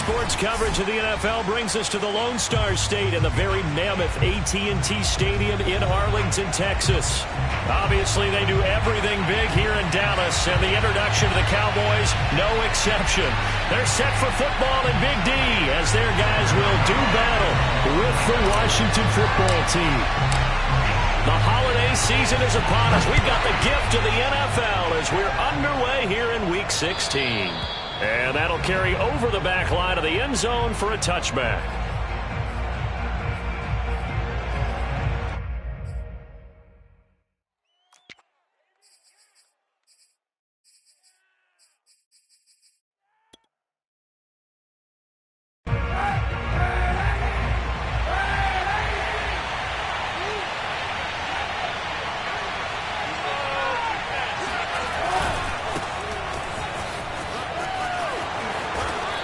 sports coverage of the NFL brings us to the Lone Star State and the very mammoth AT&T Stadium in Arlington, Texas. Obviously, they do everything big here in Dallas, and the introduction of the Cowboys, no exception. They're set for football in Big D as their guys will do battle with the Washington football team. The holiday season is upon us. We've got the gift of the NFL as we're underway here in Week 16. And that'll carry over the back line of the end zone for a touchback.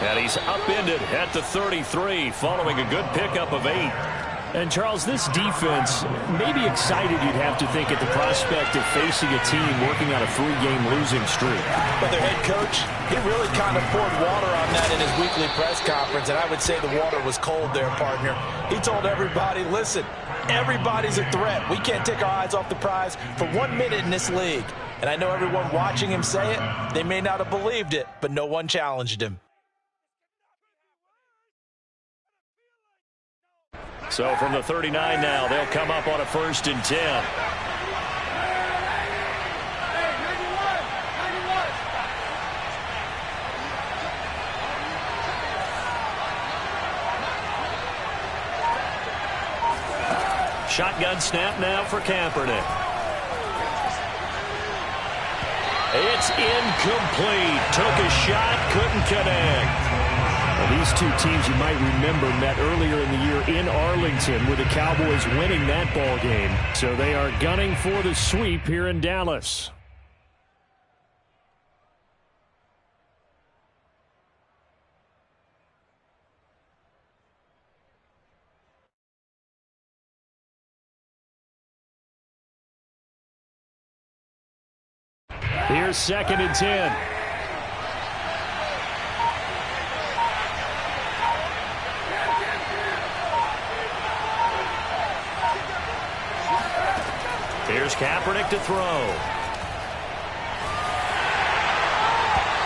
And he's upended at the 33 following a good pickup of 8. And, Charles, this defense may be excited, you'd have to think, at the prospect of facing a team working on a 3-game losing streak. But their head coach, he really kind of poured water on that in his weekly press conference, and I would say the water was cold there, partner. He told everybody, listen, everybody's a threat. We can't take our eyes off the prize for 1 minute in this league. And I know everyone watching him say it, they may not have believed it, but no one challenged him. So from the 39 now, they'll come up on a 1st and 10. Shotgun snap now for Kaepernick. It's incomplete. Took a shot, couldn't connect. Well, these two teams, you might remember, met earlier in the year in Arlington with the Cowboys winning that ball game. So they are gunning for the sweep here in Dallas. Here's 2nd and 10. Here's Kaepernick to throw.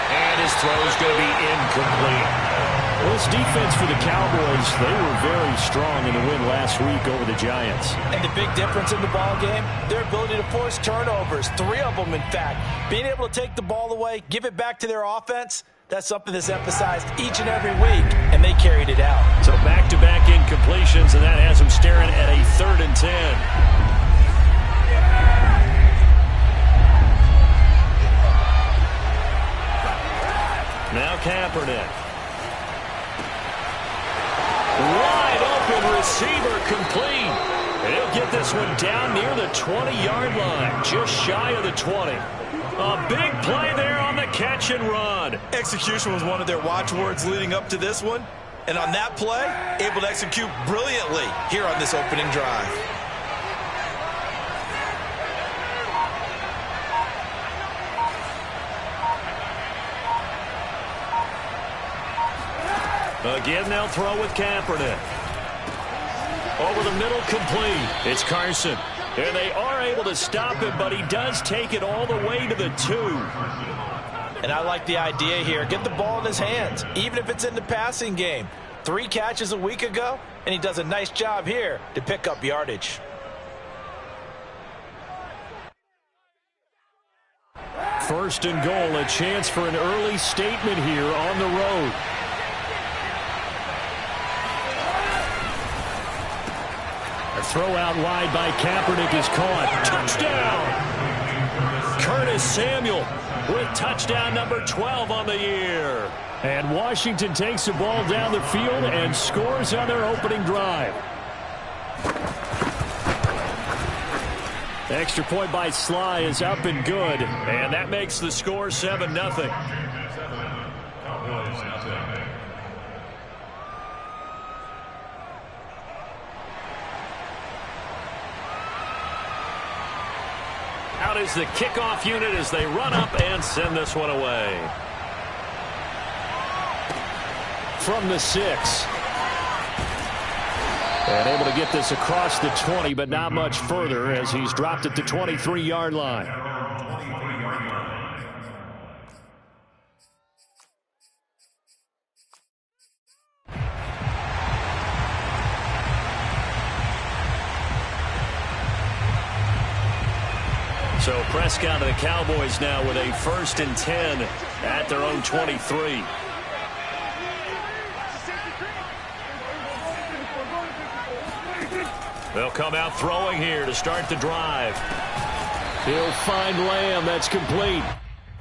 And his throw is going to be incomplete. Well, this defense for the Cowboys, they were very strong in the win last week over the Giants. And the big difference in the ball game, their ability to force turnovers, 3 of them, in fact. Being able to take the ball away, give it back to their offense, that's something that's emphasized each and every week, and they carried it out. So back-to-back incompletions, and that has them staring at a 3rd and 10. Now Kaepernick. Wide open receiver complete. And he'll get this one down near the 20-yard line, just shy of the 20. A big play there on the catch and run. Execution was one of their watchwords leading up to this one. And on that play, able to execute brilliantly here on this opening drive. Again, they'll throw with Kaepernick. Over the middle, complete. It's Carson. And they are able to stop him, but he does take it all the way to the 2. And I like the idea here. Get the ball in his hands, even if it's in the passing game. 3 catches a week ago, and he does a nice job here to pick up yardage. First and goal, a chance for an early statement here on the road. A throw out wide by Kaepernick is caught. Touchdown! Curtis Samuel with touchdown number 12 on the year. And Washington takes the ball down the field and scores on their opening drive. Extra point by Sly is up and good. And that makes the score 7-0. Out is the kickoff unit as they run up and send this one away. from the 6. And able to get this across the 20, but not much further as he's dropped at the 23-yard line. So Prescott and the Cowboys now with a 1st and 10 at their own 23. They'll come out throwing here to start the drive. He'll find Lamb. That's complete.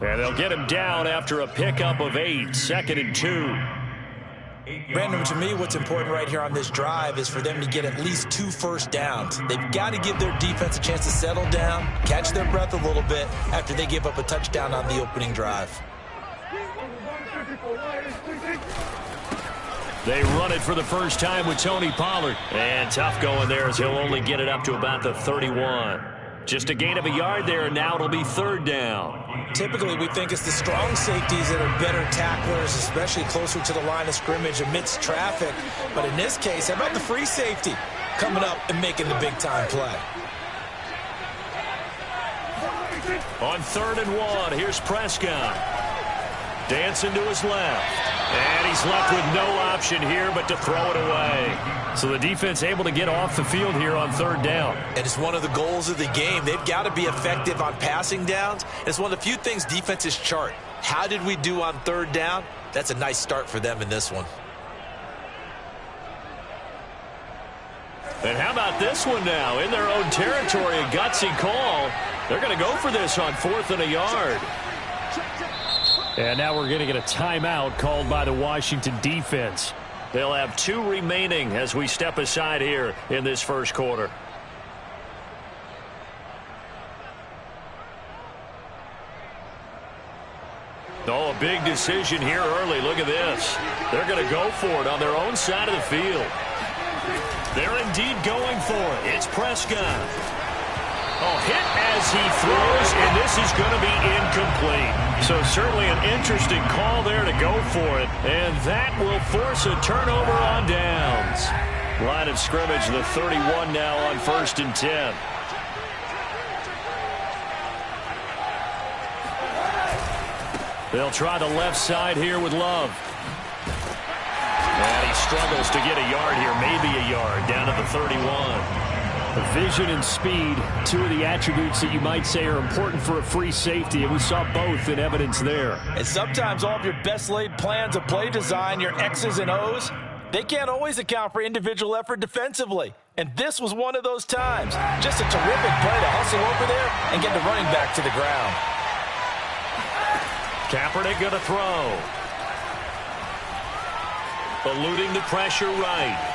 And they'll get him down after a pickup of 8. 2nd and 2. Brandon, to me, what's important right here on this drive is for them to get at least 2 first downs. They've got to give their defense a chance to settle down, catch their breath a little bit after they give up a touchdown on the opening drive. They run it for the first time with Tony Pollard. And tough going there as he'll only get it up to about the 31. Just a gain of a yard there, and now it'll be 3rd down. Typically, we think it's the strong safeties that are better tacklers, especially closer to the line of scrimmage amidst traffic. But in this case, how about the free safety coming up and making the big-time play? On 3rd and 1, here's Prescott. Dancing to his left. And he's left with no option here but to throw it away. So the defense able to get off the field here on 3rd down. And it's one of the goals of the game. They've got to be effective on passing downs. It's one of the few things defenses chart. How did we do on 3rd down? That's a nice start for them in this one. And how about this one now? In their own territory, a gutsy call. They're going to go for this on 4th and a yard. And now we're going to get a timeout called by the Washington defense. They'll have 2 remaining as we step aside here in this first quarter. Oh, a big decision here early. Look at this. They're going to go for it on their own side of the field. They're indeed going for it. It's Prescott. Oh, hit as he throws, and this is going to be incomplete. So certainly an interesting call there to go for it, and that will force a turnover on downs. Line of scrimmage, the 31 now on 1st and 10. They'll try the left side here with Love. And he struggles to get a yard here, maybe a yard, down to the 31. Vision and speed, 2 of the attributes that you might say are important for a free safety, and we saw both in evidence there. And sometimes all of your best laid plans of play design, your X's and O's, they can't always account for individual effort defensively. And this was one of those times. Just a terrific play to hustle over there and get the running back to the ground. Kaepernick going to throw. Eluding the pressure right.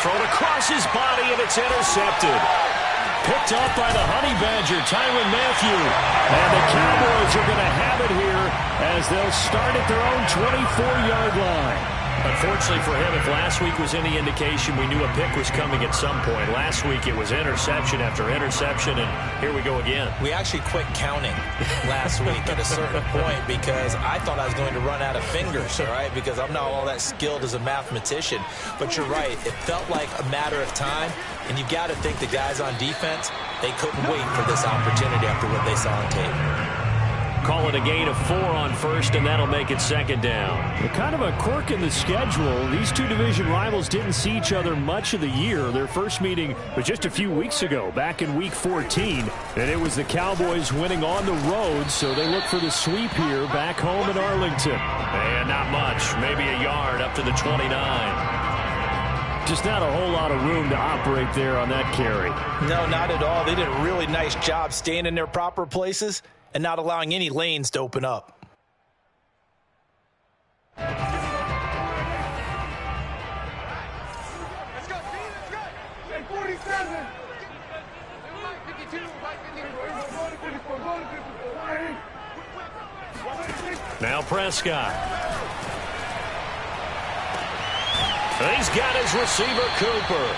Thrown across his body, and it's intercepted. Picked up by the Honey Badger, Tyrann Mathieu. And the Cowboys are going to have it here as they'll start at their own 24-yard line. Unfortunately for him, if last week was any indication, we knew a pick was coming at some point. Last week it was interception after interception, and here we go again. We actually quit counting last week at a certain point because I thought I was going to run out of fingers, all right, because I'm not all that skilled as a mathematician. But you're right. It felt like a matter of time, and you've got to think the guys on defense, they couldn't wait for this opportunity after what they saw on tape. Call it a gain of 4 on 1st, and that'll make it 2nd down. Kind of a quirk in the schedule. These 2 division rivals didn't see each other much of the year. Their first meeting was just a few weeks ago, back in Week 14. And it was the Cowboys winning on the road, so they look for the sweep here back home in Arlington. And not much, maybe a yard up to the 29. Just not a whole lot of room to operate there on that carry. No, not at all. They did a really nice job staying in their proper places and not allowing any lanes to open up. Let's go, let's go. 47. Now Prescott. He's got his receiver, Cooper.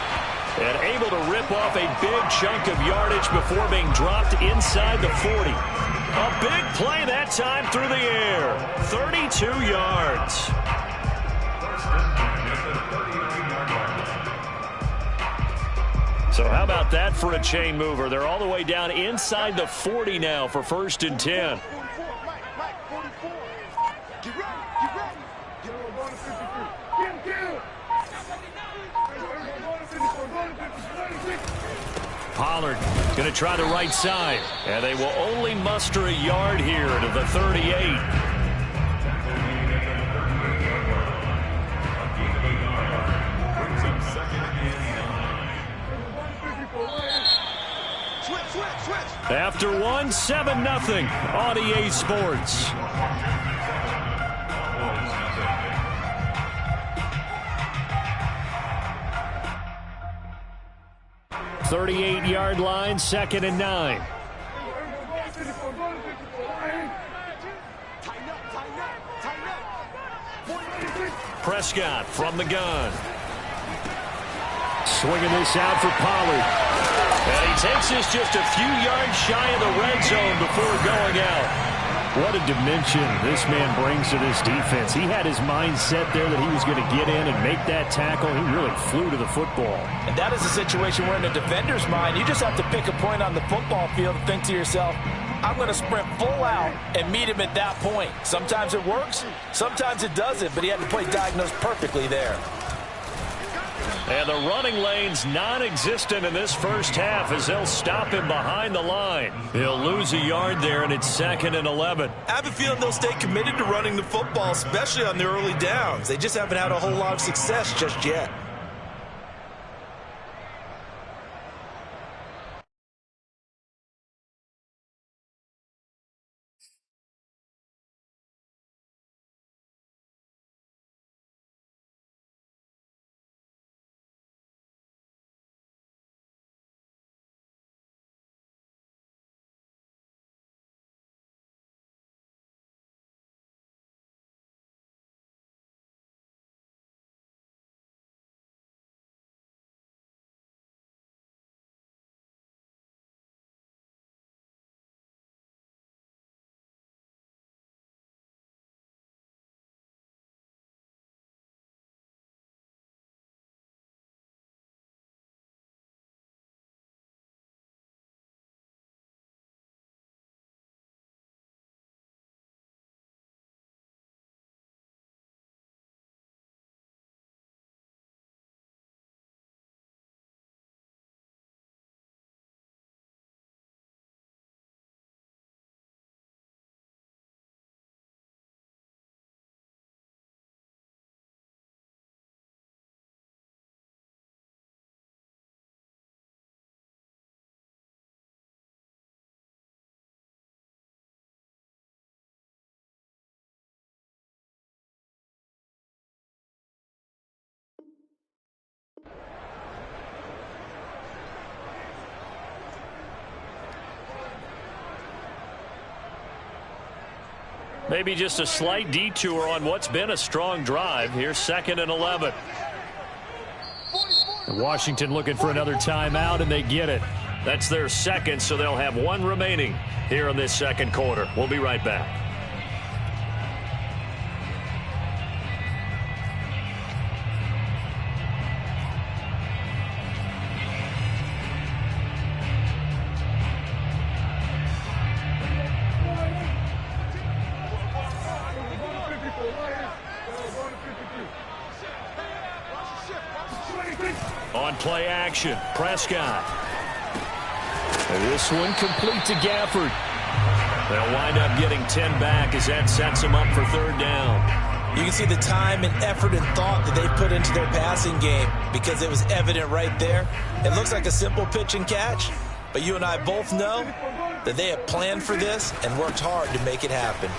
And able to rip off a big chunk of yardage before being dropped inside the 40. A big play that time through the air. 32 yards. So how about that for a chain mover? They're all the way down inside the 40 now for 1st and 10. Pollard going to try the right side. And they will only muster a yard here to the 38. After one, 7-0 on EA Sports. 38-yard line, 2nd and 9. Prescott from the gun. Swinging this out for Pollard. And he takes this just a few yards shy of the red zone before going out. What a dimension this man brings to this defense. He had his mind set there that he was going to get in and make that tackle. He really flew to the football. And that is a situation where in a defender's mind, you just have to pick a point on the football field and think to yourself, I'm going to sprint full out and meet him at that point. Sometimes it works, sometimes it doesn't, but he had to play diagnosed perfectly there. And the running lane's non-existent in this first half as they'll stop him behind the line. He'll lose a yard there, and it's 2nd and 11. I have a feeling they'll stay committed to running the football, especially on the early downs. They just haven't had a whole lot of success just yet. Maybe just a slight detour on what's been a strong drive. Here's 2nd and 11. Washington looking for another timeout, and they get it. That's their second, so they'll have one remaining here in this second quarter. We'll be right back. On play action, Prescott. And this one complete to Gafford. They'll wind up getting 10 back as that sets them up for 3rd down. You can see the time and effort and thought that they put into their passing game because it was evident right there. It looks like a simple pitch and catch, but you and I both know that they have planned for this and worked hard to make it happen.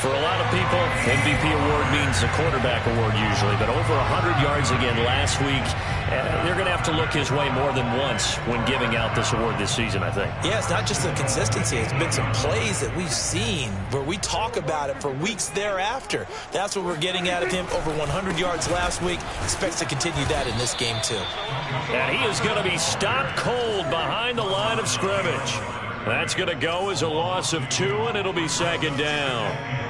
For a lot of people, MVP award means a quarterback award usually, but over 100 yards again last week. They're going to have to look his way more than once when giving out this award this season, I think. Yeah, it's not just the consistency. It's been some plays that we've seen where we talk about it for weeks thereafter. That's what we're getting out of him. Over 100 yards last week. Expects to continue that in this game, too. And he is going to be stopped cold behind the line of scrimmage. That's going to go as a loss of 2, and it'll be second down.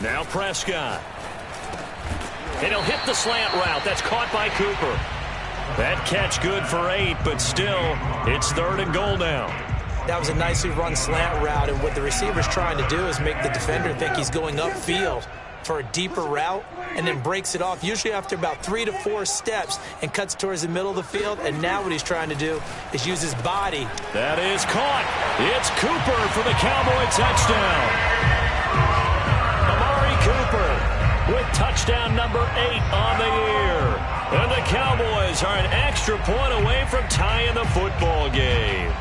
Now Prescott. And he'll hit the slant route. That's caught by Cooper. That catch good for 8, but still, it's 3rd and goal now. That was a nicely run slant route, and what the receiver's trying to do is make the defender think he's going upfield for a deeper route, and then breaks it off, usually after about 3 to 4 steps, and cuts towards the middle of the field. And now what he's trying to do is use his body. That is caught. It's Cooper for the Cowboy touchdown. Amari Cooper with touchdown number 8 on the year. And the Cowboys are an extra point away from tying the football game.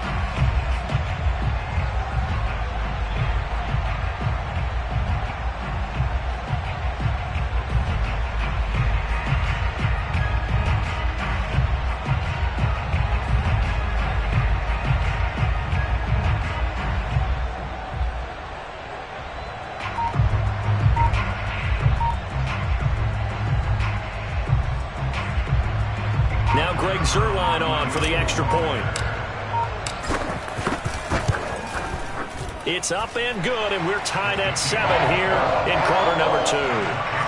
Zerline on for the extra point. It's up and good, and we're tied at 7 here in quarter number 2.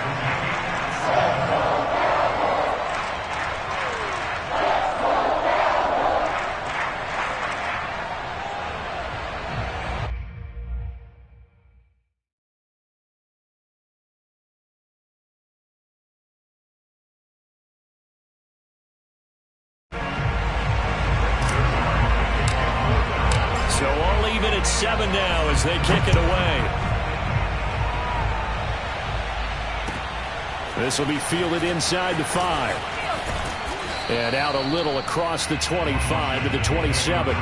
So all even at 7 now as they kick it away. This will be fielded inside the 5. And out a little across the 25 to the 27.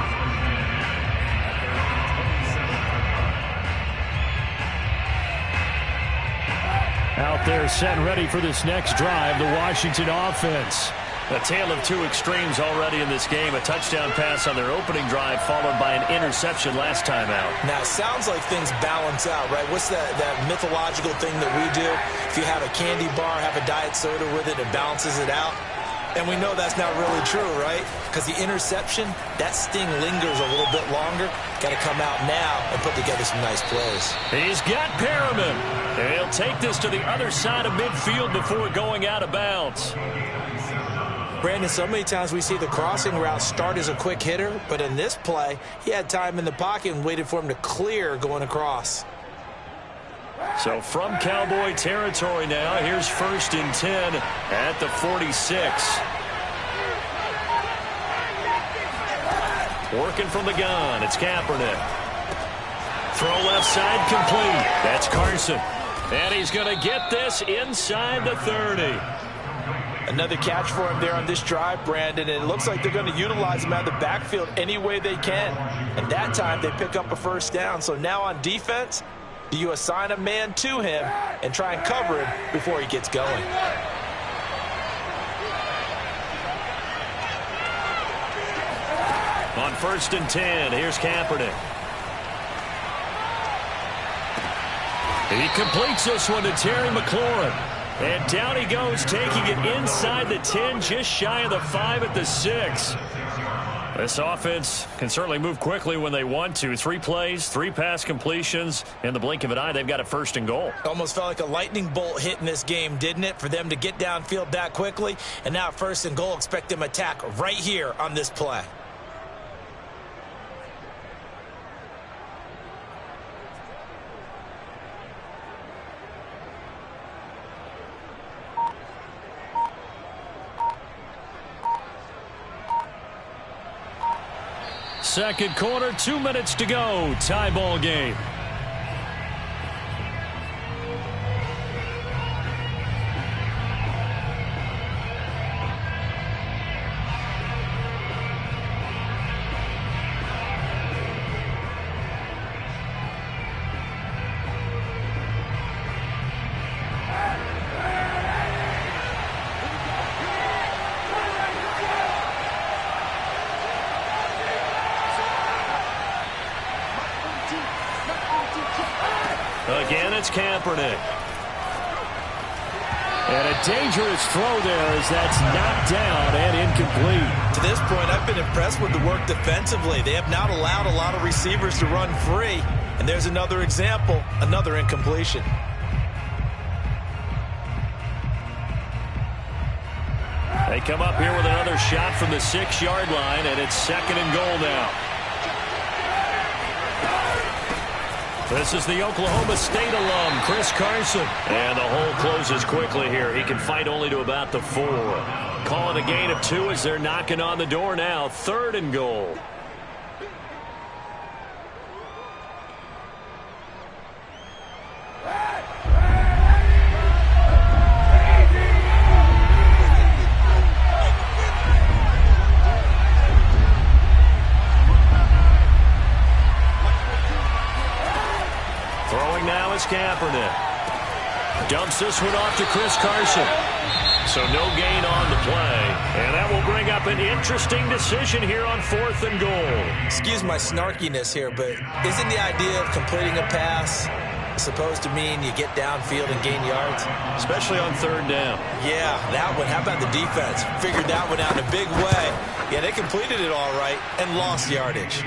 Out there set and ready for this next drive, the Washington offense. A tale of 2 extremes already in this game. A touchdown pass on their opening drive followed by an interception last time out. Now, it sounds like things balance out, right? What's that mythological thing that we do? If you have a candy bar, have a diet soda with it, it balances it out. And we know that's not really true, right? Because the interception, that sting lingers a little bit longer. Got to come out now and put together some nice plays. He's got Perriman. And he'll take this to the other side of midfield before going out of bounds. Brandon, so many times we see the crossing route start as a quick hitter, but in this play, he had time in the pocket and waited for him to clear going across. So from Cowboy territory now, here's 1st and 10 at the 46. Working from the gun, it's Kaepernick. Throw left side complete. That's Carson. And he's going to get this inside the 30. Another catch for him there on this drive, Brandon, and it looks like they're going to utilize him out of the backfield any way they can. And that time they pick up a 1st down. So now on defense, do you assign a man to him and try and cover him before he gets going? On 1st and 10, here's Kaepernick. He completes this one to Terry McLaurin. And down he goes, taking it inside the 10, just shy of the 5 at the 6. This offense can certainly move quickly when they want to. 3 plays, 3 pass completions. In the blink of an eye, they've got a 1st and goal. Almost felt like a lightning bolt hit in this game, didn't it? For them to get downfield that quickly. And now 1st and goal, expect them to attack right here on this play. Second quarter, 2 minutes to go. Tie ball game. Again, it's Kaepernick. And a dangerous throw there as that's knocked down and incomplete. To this point, I've been impressed with the work defensively. They have not allowed a lot of receivers to run free. And there's another example, another incompletion. They come up here with another shot from the 6-yard line, and it's 2nd and goal now. This is the Oklahoma State alum, Chris Carson. And the hole closes quickly here. He can fight only to about the 4. Calling a gain of 2 as they're knocking on the door now. 3rd and goal. Throwing now is Kaepernick. Dumps this one off to Chris Carson. So no gain on the play. And that will bring up an interesting decision here on 4th and goal. Excuse my snarkiness here, but isn't the idea of completing a pass supposed to mean you get downfield and gain yards? Especially on 3rd down. Yeah, that one. How about the defense? Figured that one out in a big way. Yeah, they completed it all right and lost yardage.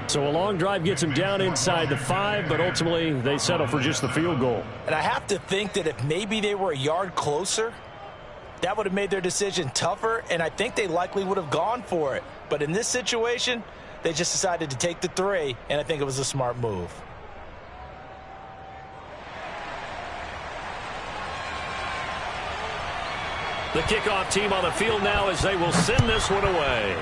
So a long drive gets them down inside the 5, but ultimately they settle for just the field goal. And I have to think that if maybe they were a yard closer, that would have made their decision tougher, and I think they likely would have gone for it. But in this situation, they just decided to take the 3, and I think it was a smart move. The kickoff team on the field now as they will send this one away.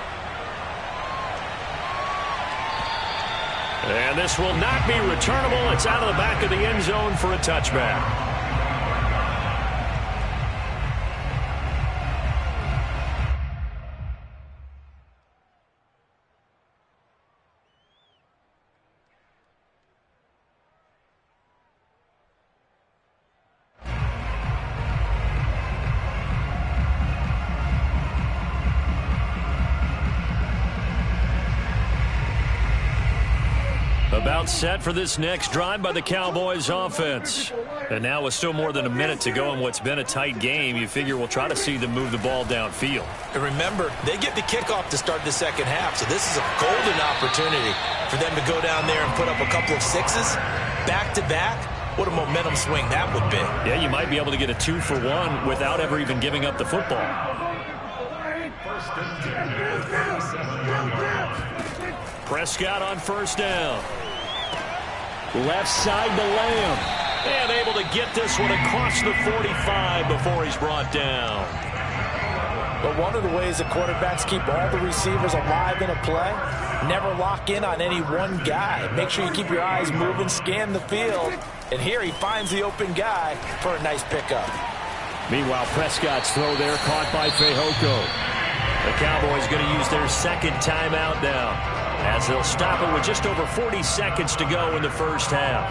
And this will not be returnable. It's out of the back of the end zone for a touchback. About set for this next drive by the Cowboys offense. And now with still more than a minute to go in what's been a tight game, you figure we'll try to see them move the ball downfield. And remember, they get the kickoff to start the second half, so this is a golden opportunity for them to go down there and put up a couple of 6s back-to-back. What a momentum swing that would be. Yeah, you might be able to get a 2-for-1 without ever even giving up the football. Prescott on 1st down. Left side to Lamb. And able to get this one across the 45 before he's brought down. But one of the ways that quarterbacks keep all the receivers alive in a play, never lock in on any one guy. Make sure you keep your eyes moving, scan the field. And here he finds the open guy for a nice pickup. Meanwhile, Prescott's throw there caught by Fehoko. The Cowboys going to use their 2nd timeout now, as they'll stop it with just over 40 seconds to go in the first half.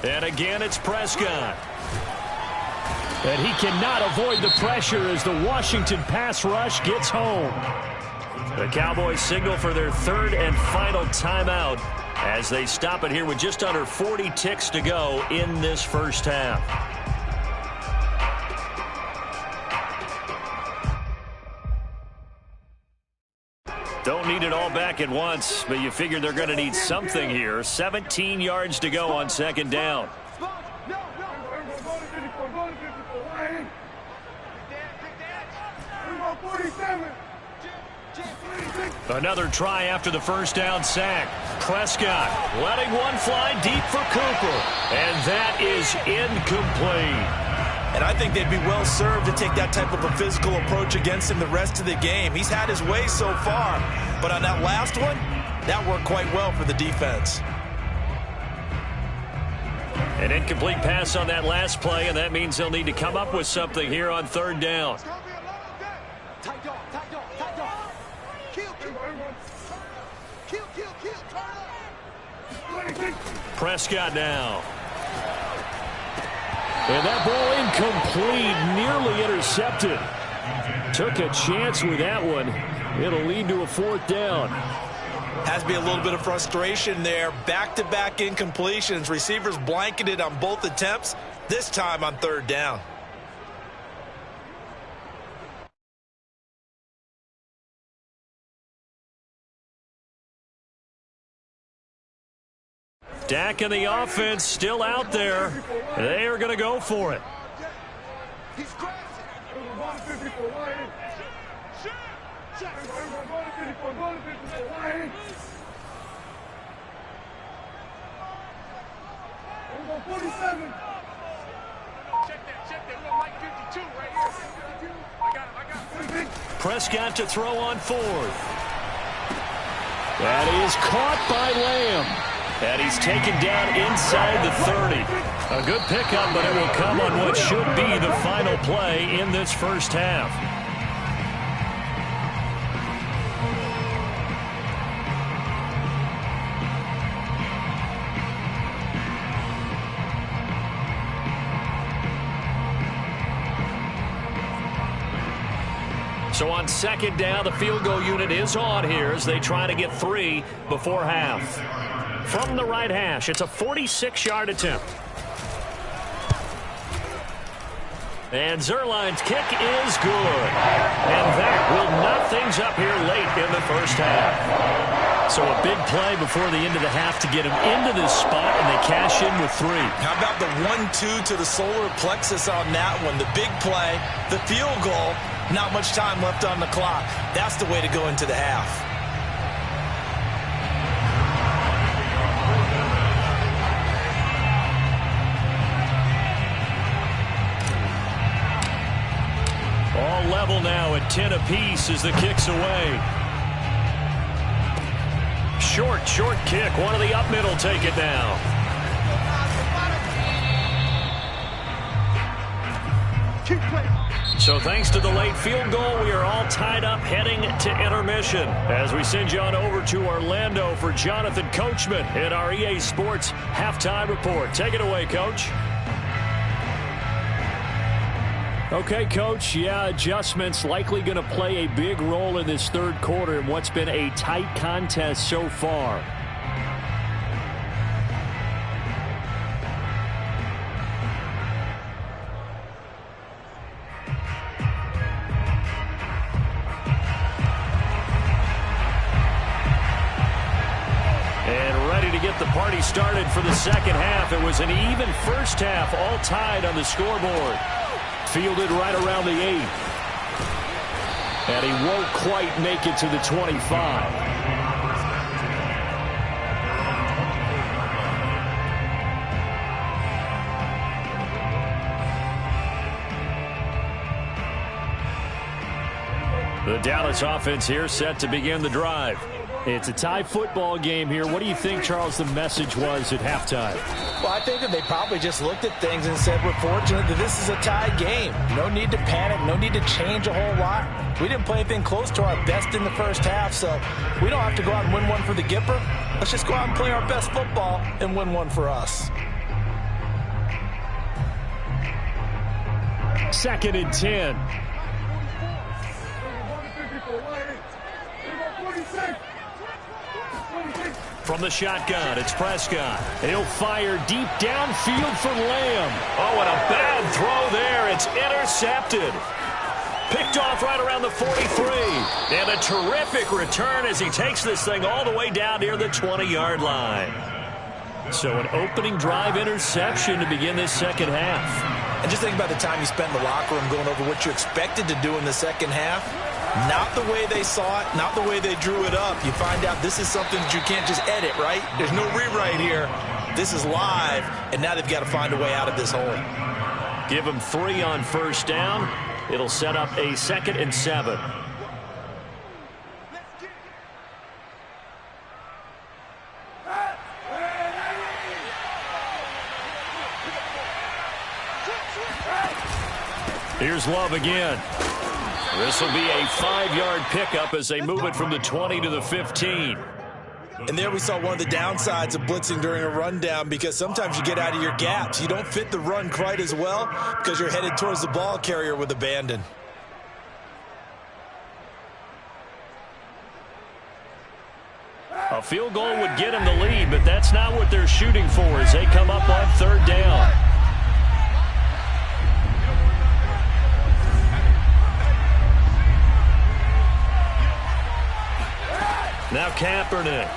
And again, it's Prescott. And he cannot avoid the pressure as the Washington pass rush gets home. The Cowboys signal for their 3rd and final timeout as they stop it here with just under 40 ticks to go in this first half. Don't need it all back at once, but you figure they're going to need something here. 17 yards to go on 2nd down. Another try after the 1st down sack. Prescott letting one fly deep for Cooper. And that is incomplete. And I think they'd be well served to take that type of a physical approach against him the rest of the game. He's had his way so far, but on that last one, that worked quite well for the defense. An incomplete pass on that last play, and that means they'll need to come up with something here on 3rd down. Prescott now. And that ball incomplete, nearly intercepted. Took a chance with that one. It'll lead to a 4th down. Has to be a little bit of frustration there. Back-to-back incompletions. Receivers blanketed on both attempts, this time on 3rd down. Dak and the offense still out there. They are going to go for it. Prescott to throw on 4th. That is caught by Lamb. And he's taken down inside the 30. A good pickup, but it will come on what should be the final play in this first half. So on 2nd down, the field goal unit is on here as they try to get 3 before half. From the right hash, it's a 46-yard attempt. And Zerline's kick is good. And that will knot things up here late in the first half. So a big play before the end of the half to get him into this spot, and they cash in with 3. How about the 1-2 to the solar plexus on that one? The big play, the field goal, not much time left on the clock. That's the way to go into the half. All level now at 10 apiece as the kick's away. Short kick. One of the up middle take it now. So thanks to the late field goal, we are all tied up heading to intermission. As we send you on over to Orlando for Jonathan Coachman in our EA Sports Halftime Report. Take it away, Coach. Okay, Coach, adjustments likely going to play a big role in this 3rd quarter in what's been a tight contest so far. And ready to get the party started for the 2nd half. It was an even first half, all tied on the scoreboard. Fielded right around the 8. And he won't quite make it to the 25. The Dallas offense here set to begin the drive. It's a tie football game here. What do you think, Charles, the message was at halftime? Well, I think that they probably just looked at things and said, we're fortunate that this is a tie game. No need to panic. No need to change a whole lot. We didn't play anything close to our best in the first half, so we don't have to go out and win one for the Gipper. Let's just go out and play our best football and win one for us. 2nd and 10. From the shotgun, it's Prescott. He'll fire deep downfield for Lamb. Oh, and a bad throw there. It's intercepted. Picked off right around the 43. And a terrific return as he takes this thing all the way down near the 20-yard line. So an opening drive interception to begin this 2nd half. And just think about the time you spent in the locker room going over what you expected to do in the 2nd half. Not the way they saw it, not the way they drew it up. You find out this is something that you can't just edit, right? There's no rewrite here. This is live, and now they've got to find a way out of this hole. Give them 3 on first down. It'll set up a 2nd and 7. Here's Love again. This will be a 5-yard pickup as they move it from the 20 to the 15. And there we saw one of the downsides of blitzing during a rundown, because sometimes you get out of your gaps. You don't fit the run quite as well because you're headed towards the ball carrier with abandon. A field goal would get them the lead, but that's not what they're shooting for as they come up on third down. Now Kaepernick.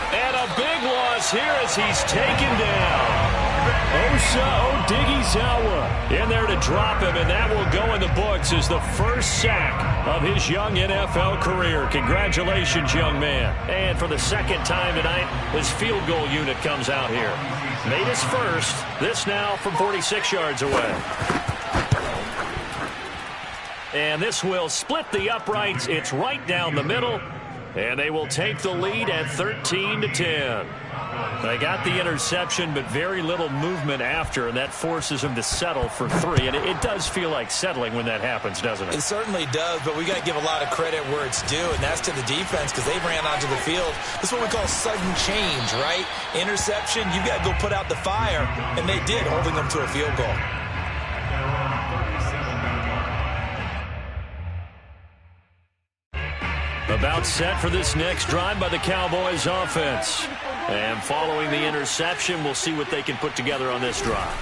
And a big loss here as he's taken down. Osa Odighizuwa in there to drop him, and that will go in the books as the first sack of his young NFL career. Congratulations, young man. And for the second time tonight, his field goal unit comes out here. Made his first. This now from 46 yards away. And this will split the uprights. It's right down the middle. And they will take the lead at 13-10. They got the interception, but very little movement after, and that forces them to settle for 3. And it does feel like settling when that happens, doesn't it? It certainly does, but we got to give a lot of credit where it's due, and that's to the defense, because they ran onto the field. This is what we call sudden change, right? Interception, you got to go put out the fire, and they did, holding them to a field goal. About set for this next drive by the Cowboys offense. And following the interception, we'll see what they can put together on this drive.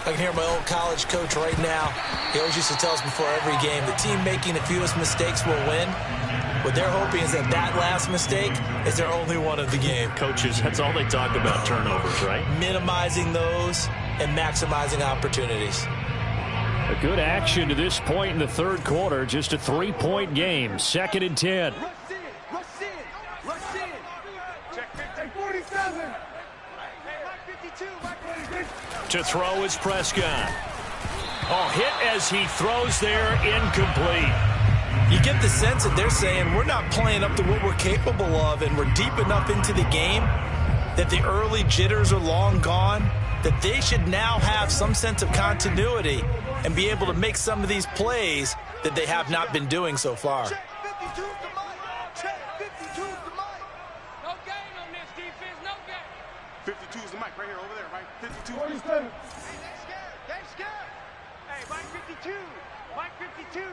I can hear my old college coach right now. He always used to tell us before every game, the team making the fewest mistakes will win. What they're hoping is that last mistake is their only one of the game. Coaches, that's all they talk about, turnovers, right? Minimizing those and maximizing opportunities. A good action to this point in the third quarter. Just a 3-point game. 2nd and 10. To throw is Prescott. Oh, hit as he throws there, incomplete. You get the sense that they're saying we're not playing up to what we're capable of, and we're deep enough into the game that the early jitters are long gone, that they should now have some sense of continuity and be able to make some of these plays that they have not been doing so far. Check 52's the mic. Check 52's the mic. No gain on this defense, no gain. 52's the mic right here, over there, right? 52. 47. Hey, they scared. Hey, Mike 52. Mike 52.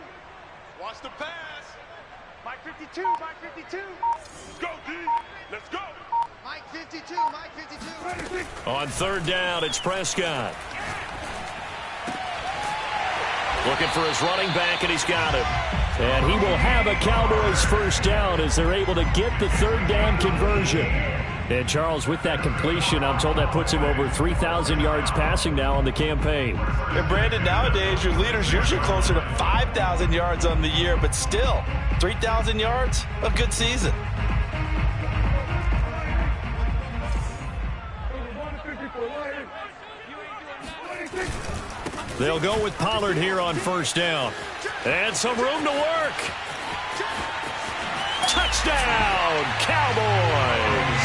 Watch the pass. Mike 52. Mike 52. Let's go, D. Let's go. Mike 52. Mike 52. On third down, it's Prescott. Looking for his running back, and he's got him. And he will have a Cowboys first down as they're able to get the third down conversion. And Charles, with that completion, I'm told that puts him over 3,000 yards passing now on the campaign. And Brandon, nowadays your leader's usually closer to 5,000 yards on the year, but still 3,000 yards, a good season. They'll go with Pollard here on first down. And some room to work. Touchdown, Cowboys.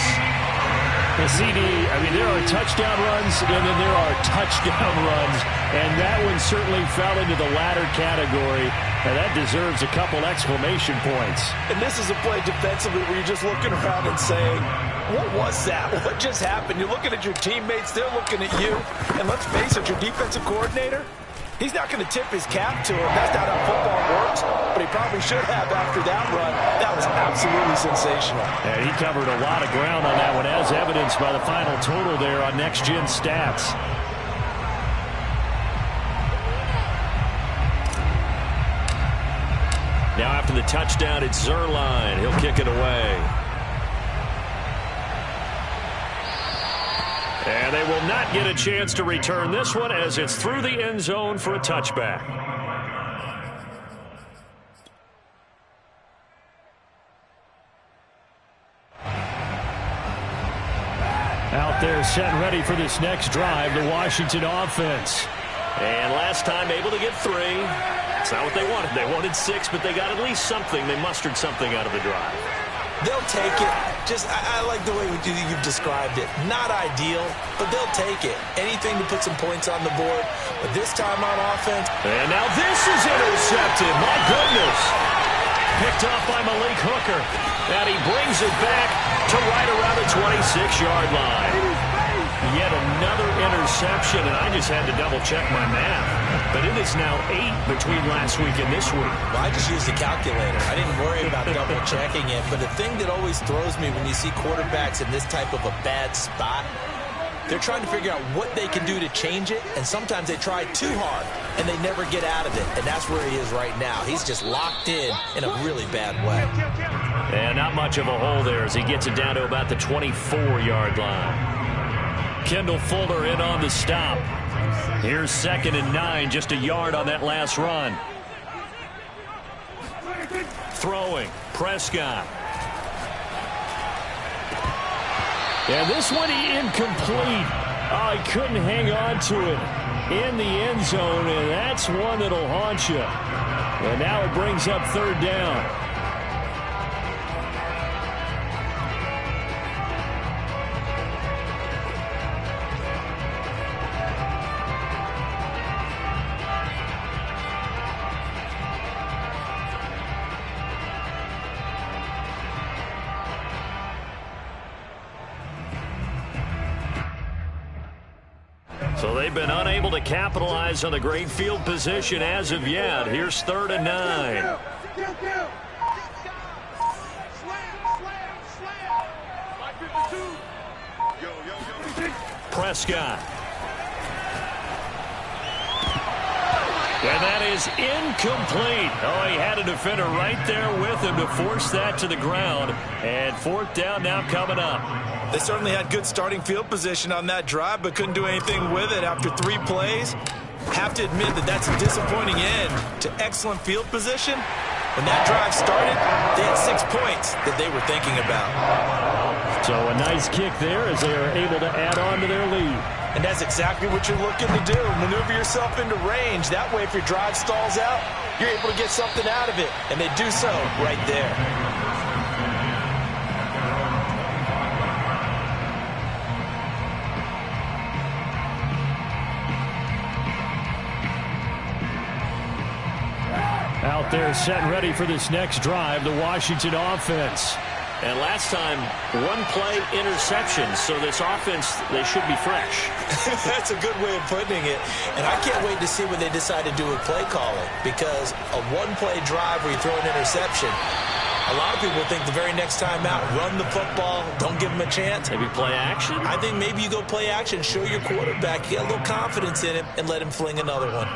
The CD, I mean, there are touchdown runs, and then there are touchdown runs, and that one certainly fell into the latter category, and that deserves a couple exclamation points. And this is a play defensively where you're just looking around and saying, what was that? What just happened? You're looking at your teammates, they're looking at you, and let's face it, your defensive coordinator, he's not going to tip his cap to him. That's not how football works, but he probably should have after that run. That was absolutely sensational. And he covered a lot of ground on that one, as evidenced by the final total there on Next Gen Stats. Now after the touchdown, it's Zerline. He'll kick it away. And they will not get a chance to return this one as it's through the end zone for a touchback. Out there set ready for this next drive, the Washington offense. And last time able to get 3. That's not what they wanted. They wanted 6, but they got at least something. They mustered something out of the drive. They'll take it. I like the way you've described it. Not ideal, but they'll take it. Anything to put some points on the board. But this time on offense. And now this is intercepted. My goodness. picked off by Malik Hooker. And he brings it back to right around the 26-yard line. Yet another interception, and I just had to double-check my math. But it is now 8 between last week and this week. Well, I just used a calculator. I didn't worry about double-checking it. But the thing that always throws me when you see quarterbacks in this type of a bad spot, they're trying to figure out what they can do to change it, and sometimes they try too hard, and they never get out of it. And that's where he is right now. He's just locked in a really bad way. And not much of a hole there as he gets it down to about the 24-yard line. Kendall Fuller in on the stop. Here's 2nd and 9, just a yard on that last run. Throwing, Prescott. And this one incomplete. Oh, he couldn't hang on to it in the end zone, and that's one that'll haunt you. And now it brings up 3rd down. So they've been unable to capitalize on the great field position as of yet. Here's 3rd and 9. Prescott. And that is incomplete. Oh, he had a defender right there with him to force that to the ground. And 4th down now coming up. They certainly had good starting field position on that drive, but couldn't do anything with it after 3 plays. Have to admit that that's a disappointing end to excellent field position. When that drive started, they had 6 points that they were thinking about. So a nice kick there as they are able to add on to their lead. And that's exactly what you're looking to do. Maneuver yourself into range. That way, if your drive stalls out, you're able to get something out of it. And they do so right there. Out there set and ready for this next drive, the Washington offense. And last time, 1-play interception, so this offense, they should be fresh. That's a good way of putting it. And I can't wait to see what they decide to do with play calling, because a 1-play drive where you throw an interception, a lot of people think the very next time out, run the football, don't give them a chance. Maybe play action? I think maybe you go play action, show your quarterback, get a little confidence in him, and let him fling another one.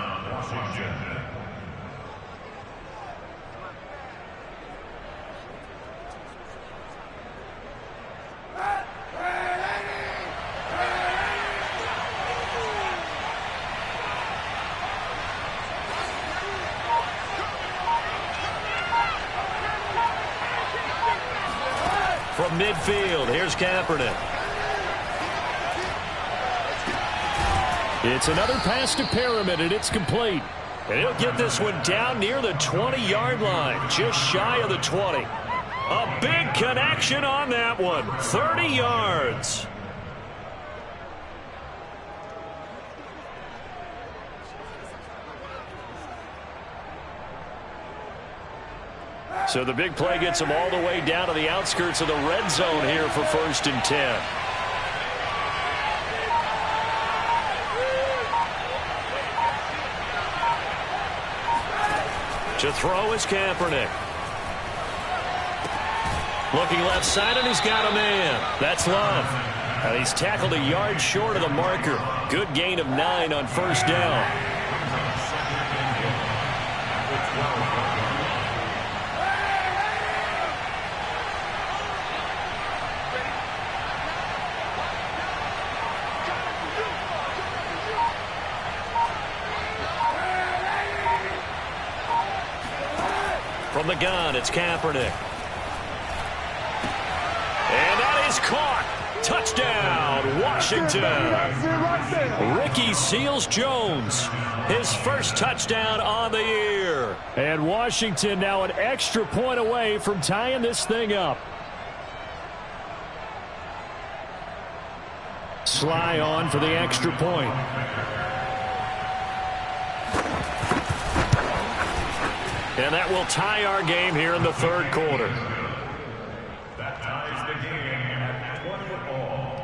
From midfield, here's Kaepernick. It's another pass to Perriman, and it's complete. And he'll get this one down near the 20-yard line, just shy of the 20. A big connection on that one, 30 yards. So the big play gets them all the way down to the outskirts of the red zone here for 1st and 10. To throw is Kaepernick. Looking left side, and he's got a man. That's Love. And he's tackled a yard short of the marker. Good gain of 9 on 1st down. From the gun, it's Kaepernick. And that is caught. Touchdown, Washington. Ricky Seals-Jones, his first touchdown on the year. And Washington now an extra point away from tying this thing up. Sly on for the extra point. And that will tie our game here in the third quarter. That ties the game at 20-all.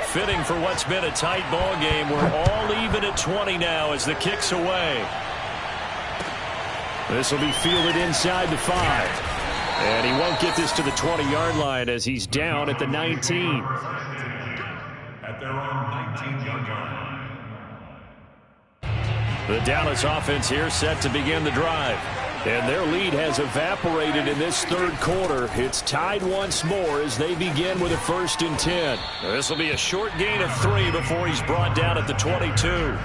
Fitting for what's been a tight ball game. We're all even at 20 now as the kick's away. This will be fielded inside the 5. And he won't get this to the 20-yard line as he's down at the 19. At their own 19-yard line. The Dallas offense here set to begin the drive. And their lead has evaporated in this third quarter. It's tied once more as they begin with a 1st and 10. This will be a short gain of 3 before he's brought down at the 22.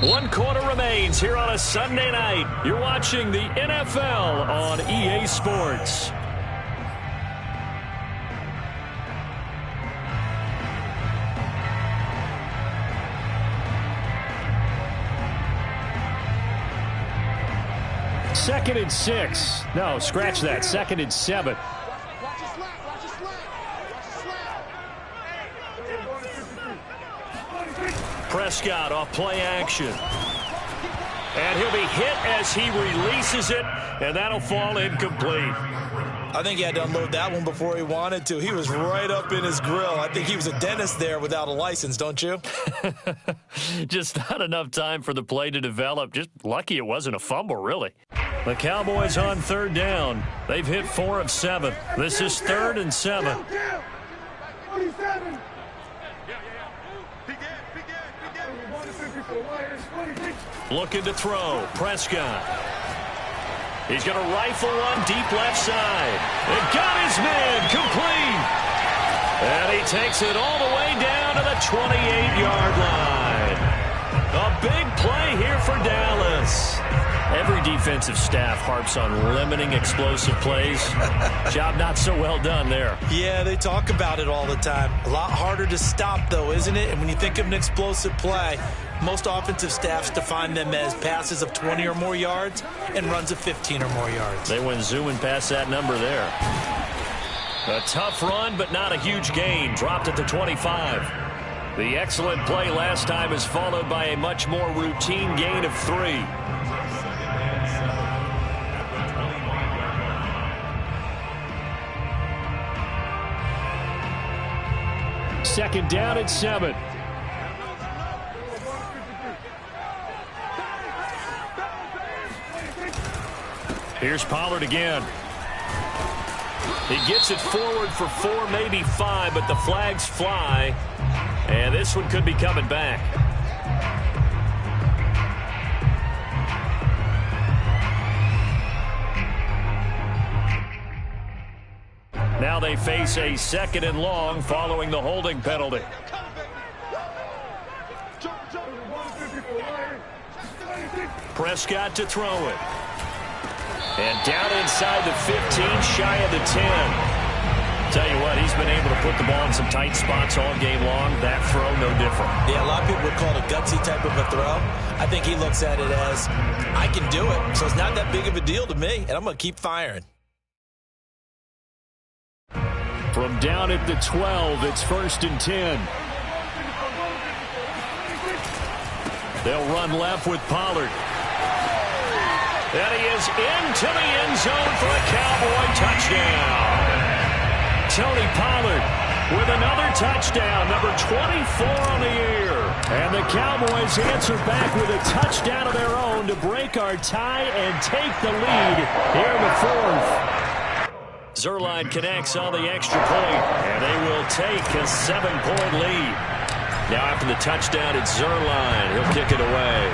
1 quarter remains here on a Sunday night. You're watching the NFL on EA Sports. Second and 6. No, scratch that. 2nd and 7. Watch your slap. Watch your slap. Watch your slap. Prescott off play action. And he'll be hit as he releases it, and that'll fall incomplete. I think he had to unload that one before he wanted to. He was right up in his grill. I think he was a dentist there without a license, don't you? Just not enough time for the play to develop. Just lucky it wasn't a fumble, really. The Cowboys on 3rd down. They've hit 4 of 7. This is 3rd and 7. 27. Looking to throw. Prescott. He's going to rifle one deep left side. It got his man complete. And he takes it all the way down to the 28-yard line. A big play here for Dallas. Every defensive staff harps on limiting explosive plays. Job not so well done there. Yeah, they talk about it all the time. A lot harder to stop, though, isn't it? And when you think of an explosive play, most offensive staffs define them as passes of 20 or more yards and runs of 15 or more yards. They went zooming past that number there. A tough run, but not a huge gain. Dropped at the 25. The excellent play last time is followed by a much more routine gain of 3. Second down at 7. Here's Pollard again. He gets it forward for 4, maybe 5, but the flags fly. And this one could be coming back. Now they face a 2nd and long following the holding penalty. Prescott to throw it. And down inside the 15, shy of the 10. Tell you what, he's been able to put the ball in some tight spots all game long. That throw, no different. Yeah, a lot of people would call it a gutsy type of a throw. I think he looks at it as, I can do it, so it's not that big of a deal to me, and I'm going to keep firing. From down at the 12, it's 1st and 10. They'll run left with Pollard. And he is into the end zone for a Cowboy touchdown. Tony Pollard with another touchdown, number 24 on the year. And the Cowboys answer back with a touchdown of their own to break our tie and take the lead here in the 4th. Zerline connects on the extra point, and they will take a 7-point lead. Now after the touchdown, it's Zerline. He'll kick it away.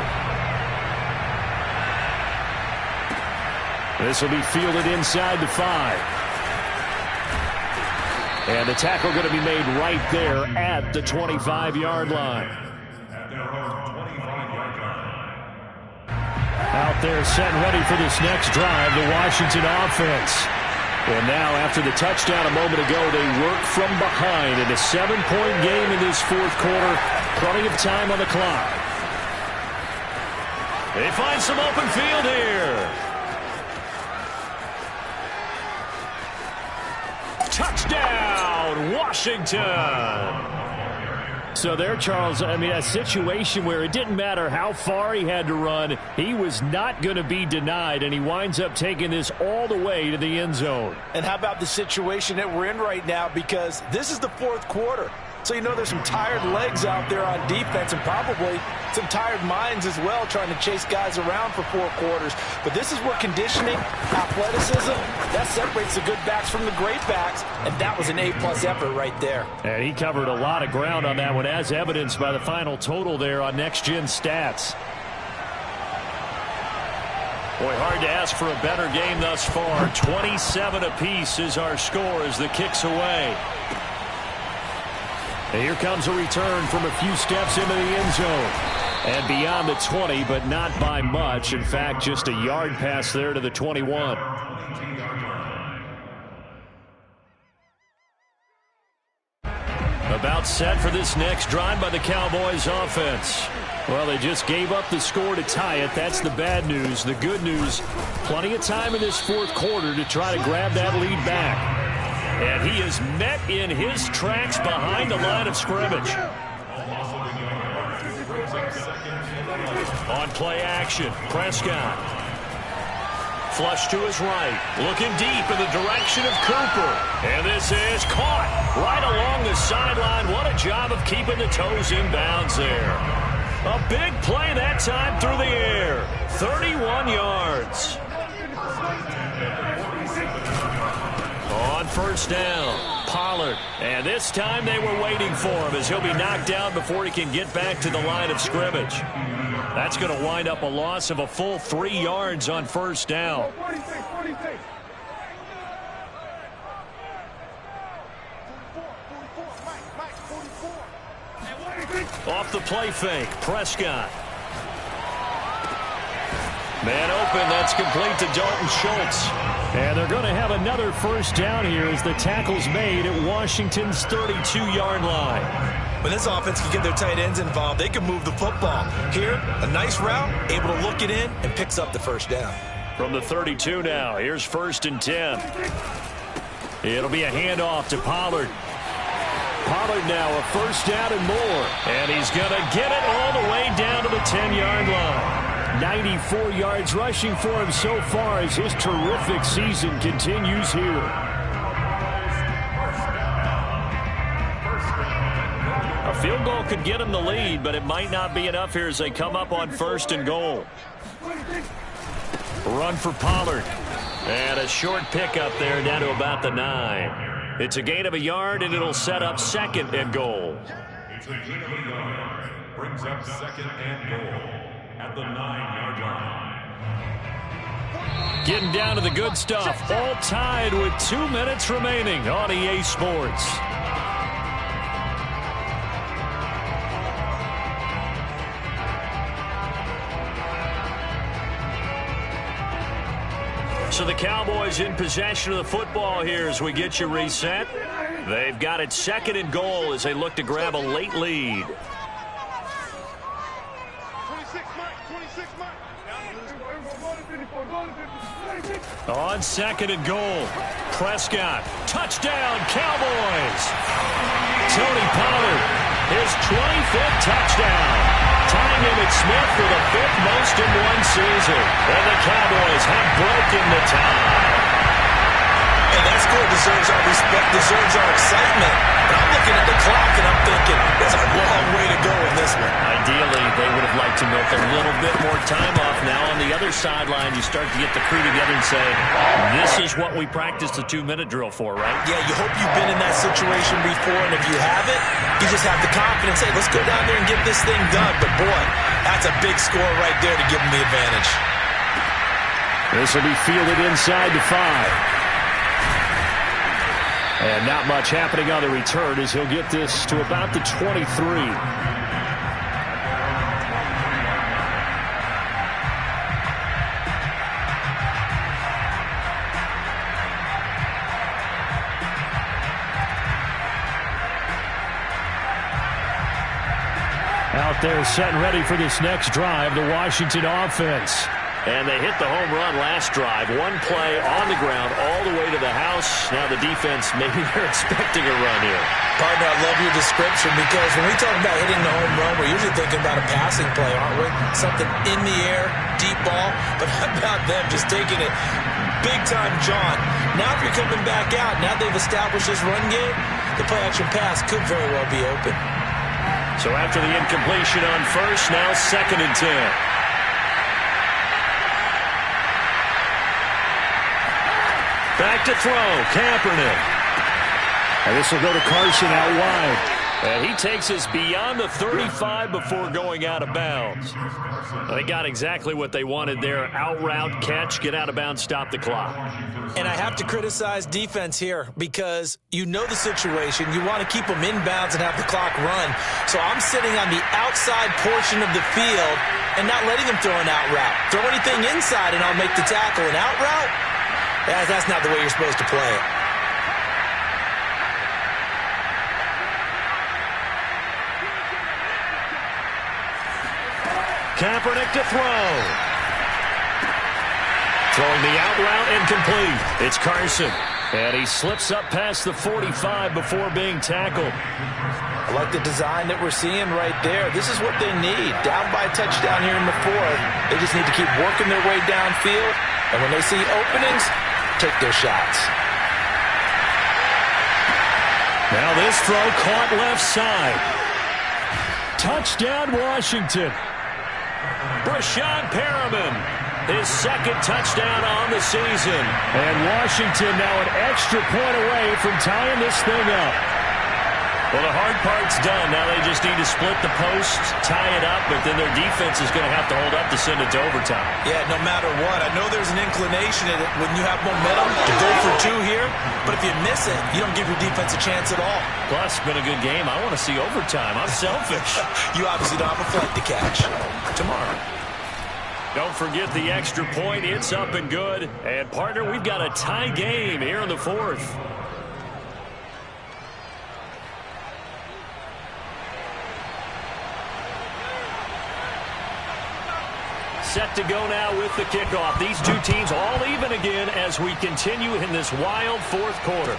This will be fielded inside the 5. And the tackle going to be made right there at the 25-yard line. Out there set and ready for this next drive, the Washington offense. And now after the touchdown a moment ago, they work from behind in a 7-point game in this 4th quarter. Plenty of time on the clock. They find some open field here. Touchdown, Washington. So there, Charles, I mean, a situation where it didn't matter how far he had to run, he was not going to be denied, and he winds up taking this all the way to the end zone. And how about the situation that we're in right now, because this is the fourth quarter. So you know there's some tired legs out there on defense and probably some tired minds as well trying to chase guys around for 4 quarters. But this is where conditioning, athleticism, that separates the good backs from the great backs. And that was an A-plus effort right there. And he covered a lot of ground on that one, as evidenced by the final total there on Next Gen Stats. Boy, hard to ask for a better game thus far. 27 apiece is our score as the kick's away. And here comes a return from a few steps into the end zone. And beyond the 20, but not by much. In fact, just a yard pass there to the 21. About set for this next drive by the Cowboys offense. Well, they just gave up the score to tie it. That's the bad news. The good news, plenty of time in this fourth quarter to try to grab that lead back. And he is met in his tracks behind the line of scrimmage. On play action, Prescott. Flush to his right, looking deep in the direction of Cooper. And this is caught right along the sideline. What a job of keeping the toes in bounds there. A big play that time through the air. 31 yards. On first down, Pollard. And this time they were waiting for him as he'll be knocked down before he can get back to the line of scrimmage. That's going to wind up a loss of a full 3 yards on first down. Off the play fake, Prescott. Man open, that's complete to Dalton Schultz. And they're going to have another first down here as the tackle's made at Washington's 32-yard line. When this offense can get their tight ends involved, they can move the football. Here, a nice route, able to look it in, and picks up the first down. From the 32 now, here's 1st and 10. It'll be a handoff to Pollard. Pollard now a first down and more. And he's going to get it all the way down to the 10-yard line. 94 yards rushing for him so far as his terrific season continues here. A field goal could get him the lead, but it might not be enough here as they come up on 1st and goal. Run for Pollard. And a short pickup there down to about the 9. It's a gain of a yard, and it'll set up 2nd and goal. It's a gain of a yard. Brings up 2nd and goal at the 9-yard line. Getting down to the good stuff. All tied with 2 minutes remaining on EA Sports. So the Cowboys in possession of the football here as we get you reset. They've got it 2nd and goal as they look to grab a late lead. On 2nd and goal, Prescott, touchdown, Cowboys. Tony Pollard, his 25th touchdown, tying Emmitt Smith for the 5th most in one season. And the Cowboys have broken the tie. And that score deserves our respect, deserves our excitement. But I'm looking at the clock and I'm thinking, there's a long way to go in this one. Ideally, they would have liked to milk a little bit more time off. Now on the other sideline, you start to get the crew together and say, this is what we practiced the 2-minute drill for, right? Yeah, you hope you've been in that situation before, and if you haven't, you just have the confidence, hey, let's go down there and get this thing done. But boy, that's a big score right there to give them the advantage. This will be fielded inside the 5. And not much happening on the return as he'll get this to about the 23. Out there set and ready for this next drive, the Washington offense. And they hit the home run last drive. One play on the ground all the way to the house. Now the defense, maybe they're expecting a run here. Partner, I love your description because when we talk about hitting the home run, we're usually thinking about a passing play, aren't we? Something in the air, deep ball. But how about them just taking it big-time jaunt? Now if you're coming back out, now they've established this run game, the play-action pass could very well be open. So after the incompletion on first, now 2nd and 10. Back to throw, Kaepernick. And this will go to Carson out wide. And he takes us beyond the 35 before going out of bounds. They got exactly what they wanted there. Out route, catch, get out of bounds, stop the clock. And I have to criticize defense here because you know the situation. You want to keep them inbounds and have the clock run. So I'm sitting on the outside portion of the field and not letting them throw an out route. Throw anything inside and I'll make the tackle. An out route? That's not the way you're supposed to play it. Kaepernick to throw. Throwing the out route incomplete. It's Carson. And he slips up past the 45 before being tackled. I like the design that we're seeing right there. This is what they need. Down by a touchdown here in the 4th. They just need to keep working their way downfield. And when they see openings, take their shots. Now this throw caught left side. Touchdown, Washington. Brashad Perriman, his 2nd touchdown on the season. And Washington now an extra point away from tying this thing up. Well, the hard part's done. Now they just need to split the post, tie it up, but then their defense is going to have to hold up to send it to overtime. Yeah, no matter what. I know there's an inclination when you have momentum to go for 2 here, but if you miss it, you don't give your defense a chance at all. Plus, it's been a good game. I want to see overtime. I'm selfish. You obviously don't have a flight to catch tomorrow. Don't forget the extra point. It's up and good. And, partner, we've got a tie game here in the 4th. Set to go now with the kickoff. These two teams all even again as we continue in this wild 4th quarter.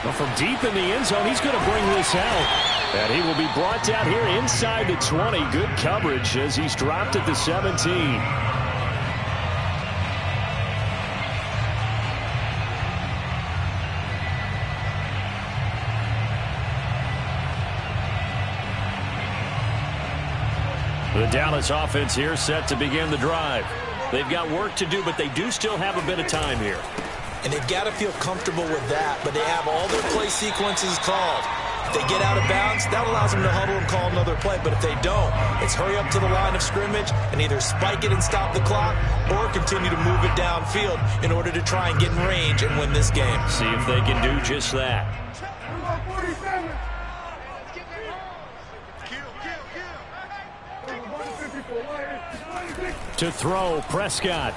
Well, from deep in the end zone, he's going to bring this out. And he will be brought down here inside the 20. Good coverage as he's dropped at the 17. The Dallas offense here set to begin the drive. They've got work to do, but they do still have a bit of time here. And they've got to feel comfortable with that, but they have all their play sequences called. If they get out of bounds, that allows them to huddle and call another play. But if they don't, it's hurry up to the line of scrimmage and either spike it and stop the clock or continue to move it downfield in order to try and get in range and win this game. See if they can do just that. To throw, Prescott.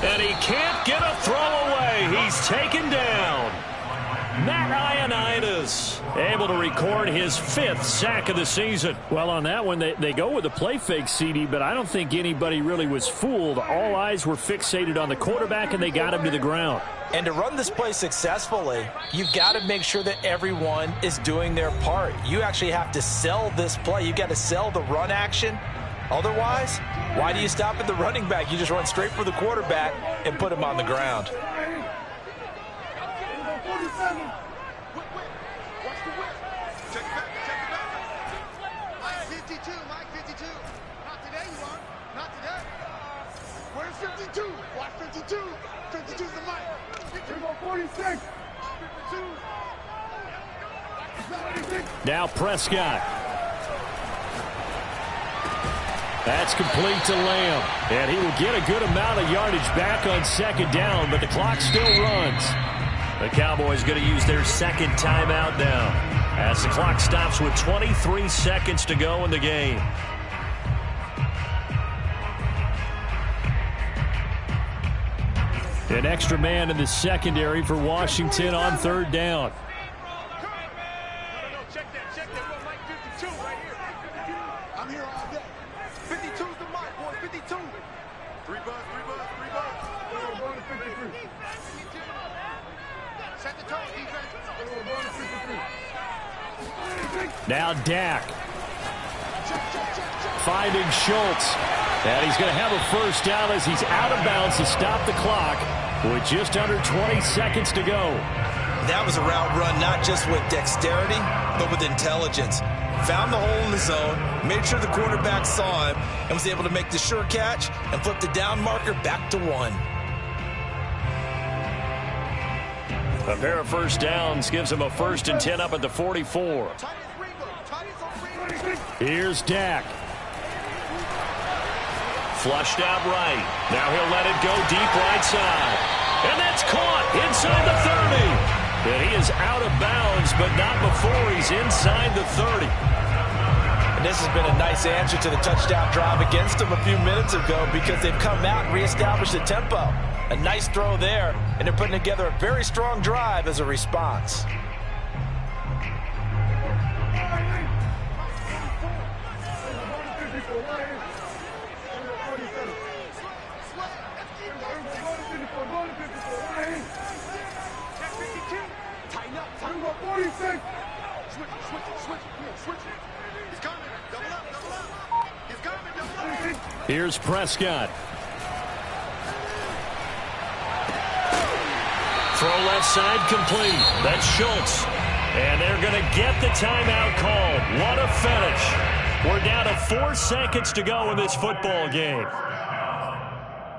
And he can't get a throw away. He's taken down. Matt Ioannidis able to record his 5th sack of the season. Well, on that one, they go with a play fake, CD, but I don't think anybody really was fooled. All eyes were fixated on the quarterback, and they got him to the ground. And to run this play successfully, you've got to make sure that everyone is doing their part. You actually have to sell this play. You've got to sell the run action. Otherwise, why do you stop at the running back? You just run straight for the quarterback and put him on the ground. Mike 52, Mike 52. Not today, you won't. Not today. Where's 52? Watch 52. 52's the mic. 46. 52. Now Prescott. That's complete to Lamb. And he will get a good amount of yardage back on 2nd down, but the clock still runs. The Cowboys going to use their 2nd timeout now as the clock stops with 23 seconds to go in the game. An extra man in the secondary for Washington on 3rd down. Check that. Well, Mike 52 right here. I'm here all day. 52's the mic, boy. 52. Three buzz. Going to 53. Set the tone, defense. Going to 53. Now Dak. Finding Schultz. And he's going to have a first down as he's out of bounds to stop the clock with just under 20 seconds to go. That was a route run not just with dexterity, but with intelligence. Found the hole in the zone, made sure the quarterback saw him, and was able to make the sure catch and flip the down marker back to 1. A pair of first downs gives him a 1st and 10 up at the 44. Here's Dak. Flushed out right. Now he'll let it go deep right side. And that's caught inside the 30. And he is out of bounds, but not before he's inside the 30. And this has been a nice answer to the touchdown drive against them a few minutes ago because they've come out and reestablished the tempo. A nice throw there, and they're putting together a very strong drive as a response. Here's Prescott. Throw left side complete. That's Schultz. And they're going to get the timeout called. What a finish. We're down to 4 seconds to go in this football game.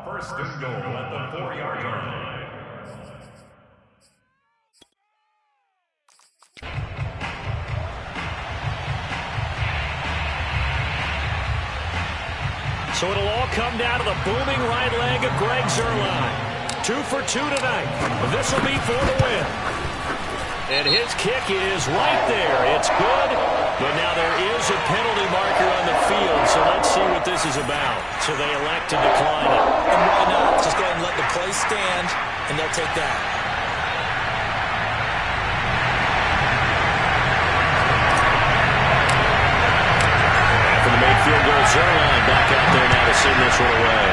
1st and goal at the 4-yard line. So it'll all come down to the booming right leg of Greg Zuerlein. 2 for 2 tonight. This will be for the win. And his kick is right there. It's good, but now there is a penalty marker on the field, so let's see what this is about. So they elect to decline it. And why not? Just go ahead and let the play stand, and they'll take that. After the made field goal, Zuerlein back out there now to send this one away.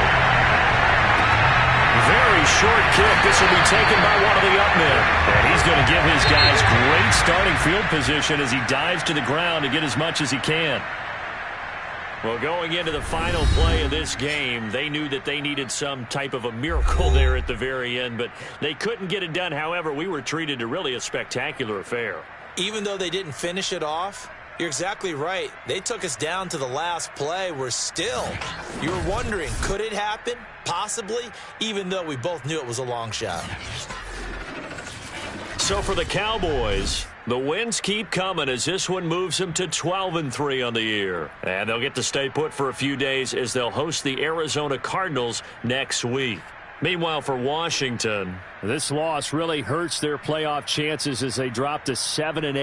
Very short kick. This will be taken by one of the up men. And he's going to give his guys great starting field position as he dives to the ground to get as much as he can. Well, going into the final play of this game, they knew that they needed some type of a miracle there at the very end, but they couldn't get it done. However, we were treated to really a spectacular affair. Even though they didn't finish it off, you're exactly right. They took us down to the last play. We're still, you were wondering, could it happen? Possibly, even though we both knew it was a long shot. So for the Cowboys, the wins keep coming as this one moves them to 12-3 on the year. And they'll get to stay put for a few days as they'll host the Arizona Cardinals next week. Meanwhile, for Washington, this loss really hurts their playoff chances as they drop to 7-8.